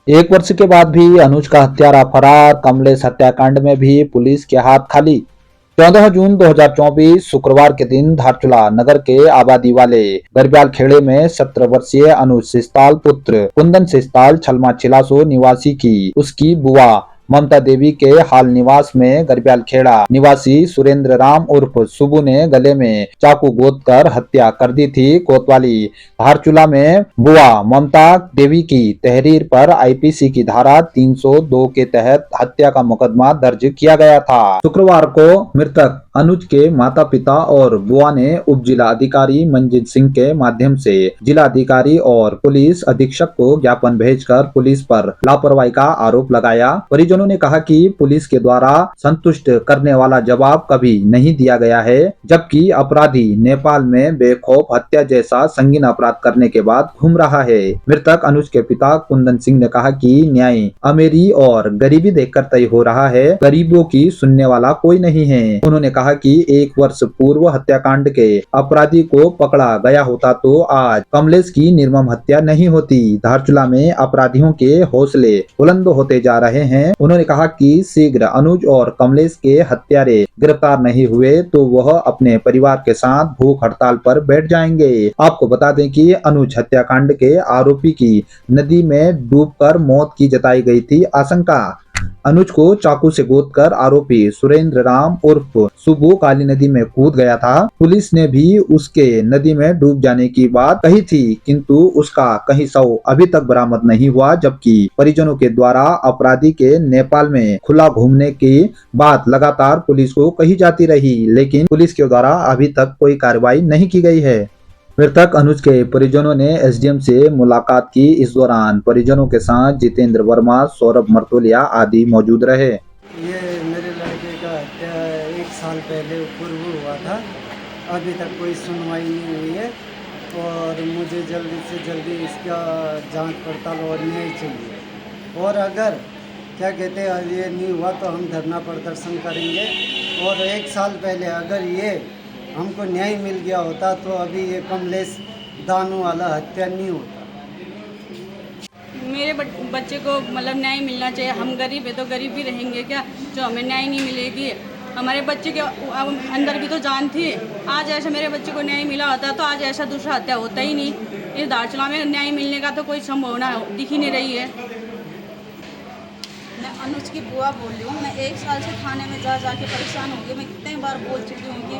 एक वर्ष के बाद भी अनुज का हत्यारा फरार। कमलेश हत्याकांड में भी पुलिस के हाथ खाली। 14 जून 2024 शुक्रवार के दिन धारचूला नगर के आबादी वाले गरब्याल खेड़े में 17 वर्षीय अनुज सिस्ताल पुत्र कुंदन सिस्ताल छलमा चिलासो निवासी की उसकी बुआ ममता देवी के हाल निवास में गरब्याल खेड़ा निवासी सुरेंद्र राम उर्फ सुबू ने गले में चाकू गोदकर हत्या कर दी थी। कोतवाली धारचूला में बुआ ममता देवी की तहरीर पर आईपीसी की धारा 302 के तहत हत्या का मुकदमा दर्ज किया गया था। शुक्रवार को मृतक अनुज के माता पिता और बुआ ने उप जिला अधिकारी मंजीत सिंह के माध्यम से जिला अधिकारी और पुलिस अधीक्षक को ज्ञापन भेजकर पुलिस पर लापरवाही का आरोप लगाया। परिजनों ने कहा कि पुलिस के द्वारा संतुष्ट करने वाला जवाब कभी नहीं दिया गया है, जबकि अपराधी नेपाल में बेखौफ हत्या जैसा संगीन अपराध करने के बाद घूम रहा है। मृतक अनुज के पिता कुंदन सिंह ने कहा कि न्याय अमीरी और गरीबी देखकर तय हो रहा है, गरीबों की सुनने वाला कोई नहीं है। उन्होंने कहा कि एक वर्ष पूर्व हत्याकांड के अपराधी को पकड़ा गया होता तो आज कमलेश की निर्मम हत्या नहीं होती। धारचूला में अपराधियों के हौसले बुलंद होते जा रहे हैं। उन्होंने कहा कि शीघ्र अनुज और कमलेश के हत्यारे गिरफ्तार नहीं हुए तो वह अपने परिवार के साथ भूख हड़ताल पर बैठ जाएंगे। आपको बता दें कि अनुज हत्याकांड के आरोपी की नदी में डूबकर मौत की जताई गई थी आशंका। अनुज को चाकू से गोदकर आरोपी सुरेंद्र राम उर्फ सुबू काली नदी में कूद गया था। पुलिस ने भी उसके नदी में डूब जाने की बात कही थी, किंतु उसका कहीं शव अभी तक बरामद नहीं हुआ, जबकि परिजनों के द्वारा अपराधी के नेपाल में खुला घूमने की बात लगातार पुलिस को कही जाती रही, लेकिन पुलिस के द्वारा अभी तक कोई कार्रवाई नहीं की गई है। मृतक अनुज के परिजनों ने एसडीएम से मुलाकात की। इस दौरान परिजनों के साथ जितेंद्र वर्मा, सौरभ मर्तोलिया आदि मौजूद रहे। ये मेरे लड़के का हत्या 1 साल पहले पूर्व हुआ था, अभी तक कोई सुनवाई नहीं हुई है और मुझे जल्दी से जल्दी इसका जांच पड़ताल और न्याय चाहिए। और अगर क्या कहते हैं ये नहीं हुआ तो हम धरना प्रदर्शन करेंगे। और 1 साल पहले अगर ये हमको न्याय मिल गया होता तो अभी ये कमलेश दानू वाला हत्या नहीं होता। मेरे बच्चे को मतलब न्याय मिलना चाहिए। हम गरीब है तो गरीब भी रहेंगे क्या, जो हमें न्याय नहीं मिलेगी। हमारे बच्चे के अंदर भी तो जान थी। आज ऐसा मेरे बच्चे को न्याय मिला होता तो आज ऐसा दूसरा हत्या होता ही नहीं। इस धारचूला में न्याय मिलने का तो कोई संभावना दिख ही नहीं रही है। मैं अनुज की बुआ बोल रही हूँ। मैं 1 साल से थाने में जा के परेशान हो गई। मैं कितने बार बोल चुकी हूँ कि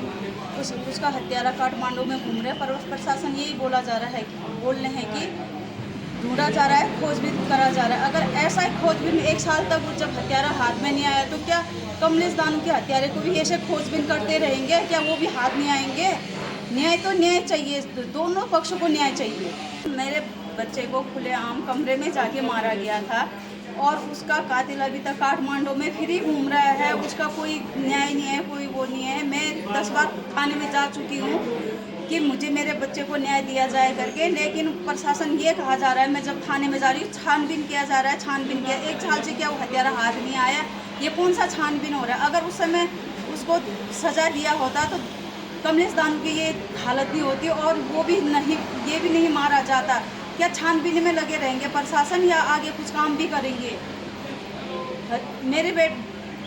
उसका हत्यारा काठमांडू में घूम रहे, पर प्रशासन यही बोल रहे हैं कि ढूंढा जा रहा है, खोजबीन करा जा रहा है। अगर ऐसा ही खोजबीन 1 साल तक जब हत्यारा हाथ में नहीं आया तो क्या कमलेश दानू के हत्यारे को भी ऐसे खोजबीन करते रहेंगे? क्या वो भी हाथ नहीं आएंगे? न्याय तो न्याय चाहिए, दोनों पक्षों को न्याय चाहिए। मेरे बच्चे को खुलेआम कमरे में जाके मारा गया था और उसका कातिल अभी तक काठमांडू में फ्री घूम रहा है। उसका कोई न्याय नहीं है, कोई वो नहीं है। मैं 10 बार थाने में जा चुकी हूँ कि मुझे मेरे बच्चे को न्याय दिया जाए करके, लेकिन प्रशासन ये कहा जा रहा है, मैं जब थाने में जा रही हूँ छानबीन किया जा रहा है। छानबीन किया 1 साल से क्या वो हत्यारा हाथ नहीं आया? ये कौन सा छानबीन हो रहा है? अगर उस समय उसको सजा दिया होता तो कमलेश दानू की ये हालत नहीं होती और वो भी नहीं, ये भी नहीं मारा जाता। क्या छानबीन में लगे रहेंगे प्रशासन या आगे कुछ काम भी करेंगे? मेरे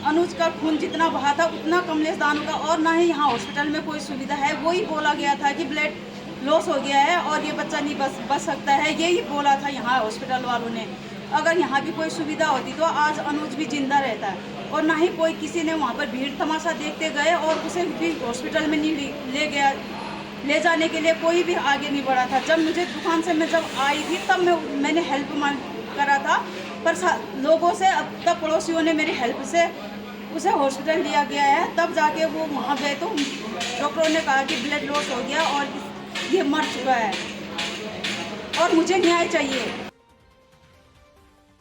अनुज का खून जितना बहा था उतना कमलेश दानू का, और ना ही यहाँ हॉस्पिटल में कोई सुविधा है। वही बोला गया था कि ब्लड लॉस हो गया है और ये बच्चा नहीं बच सकता है, यही बोला था यहाँ हॉस्पिटल वालों ने। अगर यहाँ भी कोई सुविधा होती तो आज अनुज भी जिंदा रहता। और ना ही कोई किसी ने वहाँ पर भीड़ तमाशा देखते गए और उसे भी हॉस्पिटल में नहीं ले गया। ले जाने के लिए कोई भी आगे नहीं बढ़ा था। जब मुझे दुकान से मैं जब आई थी तब मैंने हेल्प करा था, पर लोगों से, अब तक पड़ोसियों ने मेरी हेल्प से उसे हॉस्पिटल लिया गया है। तब जाके वो वहाँ गए तो डॉक्टरों ने कहा कि ब्लड लॉस हो गया और ये मर चुका है और मुझे न्याय चाहिए।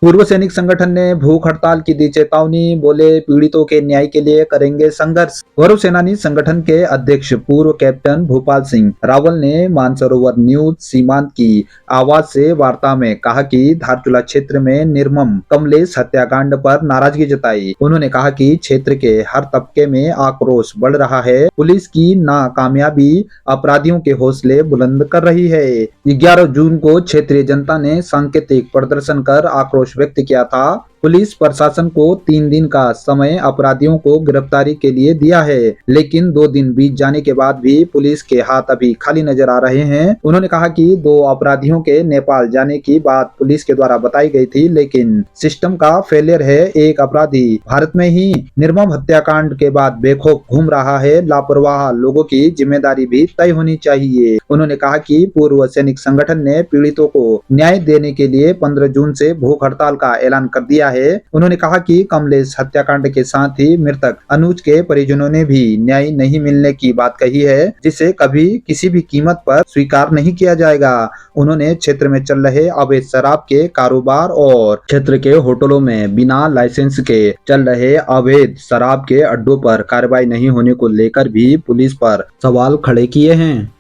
पूर्व सैनिक संगठन ने भूख हड़ताल की दी चेतावनी, बोले पीड़ितों के न्याय के लिए करेंगे संघर्ष। गौरव सेनानी संगठन के अध्यक्ष पूर्व कैप्टन भूपाल सिंह रावल ने मानसरोवर न्यूज सीमांत की आवाज से वार्ता में कहा कि धारचूला क्षेत्र में निर्मम कमलेश हत्याकांड पर नाराजगी जताई। उन्होंने कहा कि क्षेत्र के हर तबके में आक्रोश बढ़ रहा है। पुलिस की नाकामयाबी अपराधियों के हौसले बुलंद कर रही है। 11 जून को क्षेत्रीय जनता ने सांकेतिक प्रदर्शन कर आक्रोश व्यक्त किया था। पुलिस प्रशासन को 3 दिन का समय अपराधियों को गिरफ्तारी के लिए दिया है, लेकिन 2 दिन बीत जाने के बाद भी पुलिस के हाथ अभी खाली नजर आ रहे हैं। उन्होंने कहा कि 2 अपराधियों के नेपाल जाने की बात पुलिस के द्वारा बताई गई थी, लेकिन सिस्टम का फेलियर है। एक अपराधी भारत में ही निर्मम हत्याकांड के बाद बेखौफ घूम रहा है। लापरवाह लोगों की जिम्मेदारी भी तय होनी चाहिए। उन्होंने कहा कि पूर्व सैनिक संगठन ने पीड़ितों को न्याय देने के लिए 15 जून से भूख हड़ताल का ऐलान कर दिया है। उन्होंने कहा कि कमलेश हत्याकांड के साथ ही मृतक अनुज के परिजनों ने भी न्याय नहीं मिलने की बात कही है, जिसे कभी किसी भी कीमत पर स्वीकार नहीं किया जाएगा। उन्होंने क्षेत्र में चल रहे अवैध शराब के कारोबार और क्षेत्र के होटलों में बिना लाइसेंस के चल रहे अवैध शराब के अड्डों पर कार्रवाई नहीं होने को लेकर भी पुलिस पर सवाल खड़े किए हैं।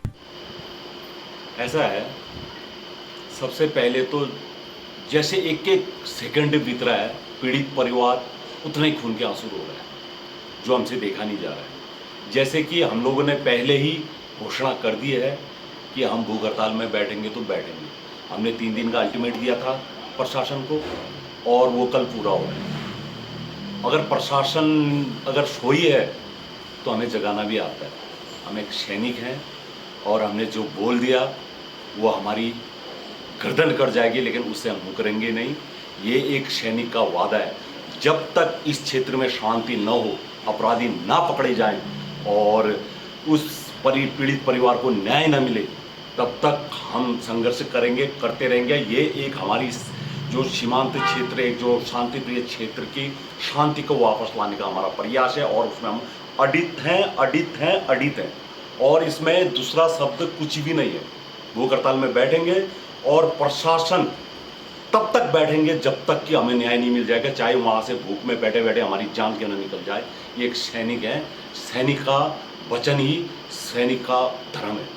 ऐसा है, सबसे पहले तो जैसे एक एक सेकंड बीत रहा है, पीड़ित परिवार उतना ही खून के आंसू रो रहा है, जो हमसे देखा नहीं जा रहा है। जैसे कि हम लोगों ने पहले ही घोषणा कर दी है कि हम भूख हड़ताल में बैठेंगे तो बैठेंगे। हमने 3 दिन का अल्टीमेट दिया था प्रशासन को और वो कल पूरा हो रहा है। अगर प्रशासन अगर सोई है तो हमें जगाना भी आता है। हम एक सैनिक हैं और हमने जो बोल दिया वो हमारी गर्दन कट जाएगी, लेकिन उससे हम मुकरेंगे नहीं। ये एक सैनिक का वादा है। जब तक इस क्षेत्र में शांति न हो, अपराधी ना पकड़े जाएं और उस पीड़ित परिवार को न्याय न मिले, तब तक हम संघर्ष करेंगे, करते रहेंगे। ये एक हमारी जो सीमांत क्षेत्र है, जो शांति प्रिय क्षेत्र की शांति को वापस लाने का हमारा प्रयास है और उसमें हम अडित हैं और इसमें दूसरा शब्द कुछ भी नहीं है। भूख हड़ताल में बैठेंगे और प्रशासन तब तक बैठेंगे जब तक कि हमें न्याय नहीं मिल जाएगा, चाहे वहाँ से भूख में बैठे बैठे हमारी जान क्यों न निकल जाए। ये एक सैनिक है, सैनिक का वचन ही सैनिक का धर्म है।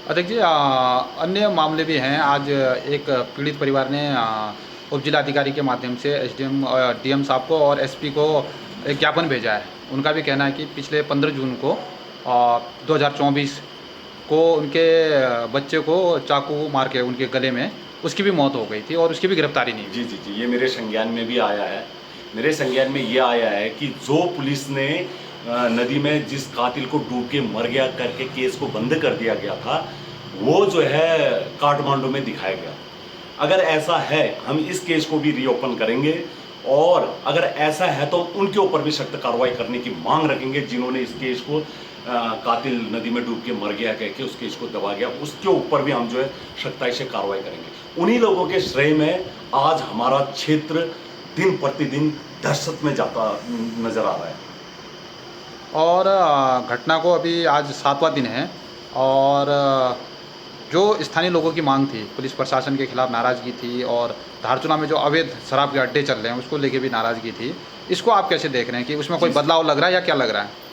अध्यक्ष जी, अन्य मामले भी हैं। आज एक पीड़ित परिवार ने उप जिलाधिकारी के माध्यम से एसडीएम और डीएम साहब को और एसपी को एक ज्ञापन भेजा है। उनका भी कहना है कि पिछले 15 जून को 2024 को उनके बच्चे को चाकू मार के उनके गले में उसकी भी मौत हो गई थी और उसकी भी गिरफ्तारी नहीं हुई। जी, ये मेरे संज्ञान में भी आया है। मेरे संज्ञान में ये आया है कि जो पुलिस ने नदी में जिस कातिल को डूब के मर गया करके केस को बंद कर दिया गया था, वो जो है काठमांडू में दिखाया गया। अगर ऐसा है, हम इस केस को भी रीओपन करेंगे और अगर ऐसा है तो उनके ऊपर भी सख्त कार्रवाई करने की मांग रखेंगे, जिन्होंने इस केस को कातिल नदी में डूब के मर गया कह के उस केस को दबा गया, उसके ऊपर भी हम जो है सख्ताई से कार्रवाई करेंगे। उन्हीं लोगों के श्रेय में आज हमारा क्षेत्र दिन प्रतिदिन दहशत में जाता नजर आ रहा है। और घटना को अभी आज 7वां दिन है और जो स्थानीय लोगों की मांग थी, पुलिस प्रशासन के खिलाफ नाराज़गी थी और धारचूला में जो अवैध शराब के अड्डे चल रहे हैं उसको लेके भी नाराज़गी थी। इसको आप कैसे देख रहे हैं कि उसमें कोई बदलाव लग रहा है या क्या लग रहा है?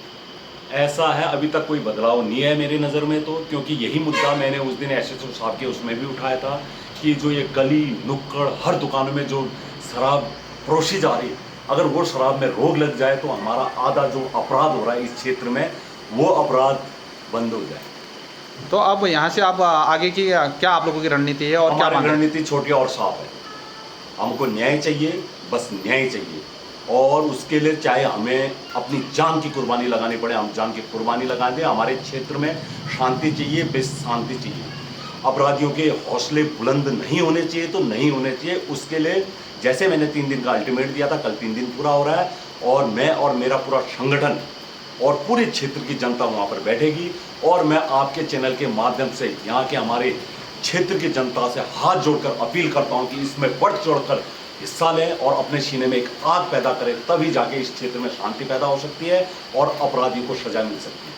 ऐसा है, अभी तक कोई बदलाव नहीं है मेरी नज़र में तो, क्योंकि यही मुद्दा मैंने उस दिन एसएसओ साहब के उसमें भी उठाया था कि जो ये गली नुक्कड़ हर दुकानों में जो शराब परोसी जा रही है, अगर वो शराब में रोक लग जाए तो हमारा आधा जो अपराध हो रहा है इस क्षेत्र में वो अपराध बंद हो जाए। तो अब यहाँ से आप आगे की क्या आप लोगों की रणनीति है और क्या हमारी रणनीति छोटी और साफ है। हमको न्याय चाहिए, बस न्याय चाहिए, और उसके लिए चाहे हमें अपनी जान की कुर्बानी लगानी पड़े, हम जान की कुर्बानी लगा दें। हमारे क्षेत्र में शांति चाहिए, बेस शांति चाहिए। अपराधियों के हौसले बुलंद नहीं होने चाहिए तो नहीं होने चाहिए। उसके लिए जैसे मैंने 3 दिन का अल्टीमेट दिया था, कल 3 दिन पूरा हो रहा है और मैं और मेरा पूरा संगठन और पूरे क्षेत्र की जनता वहाँ पर बैठेगी। और मैं आपके चैनल के माध्यम से यहाँ के हमारे क्षेत्र की जनता से हाथ जोड़कर अपील करता हूँ कि इसमें बढ़ चढ़कर हिस्सा लें और अपने सीने में एक आग पैदा करें, तभी जाके इस क्षेत्र में शांति पैदा हो सकती है और अपराधियों को सजा मिल सकती है।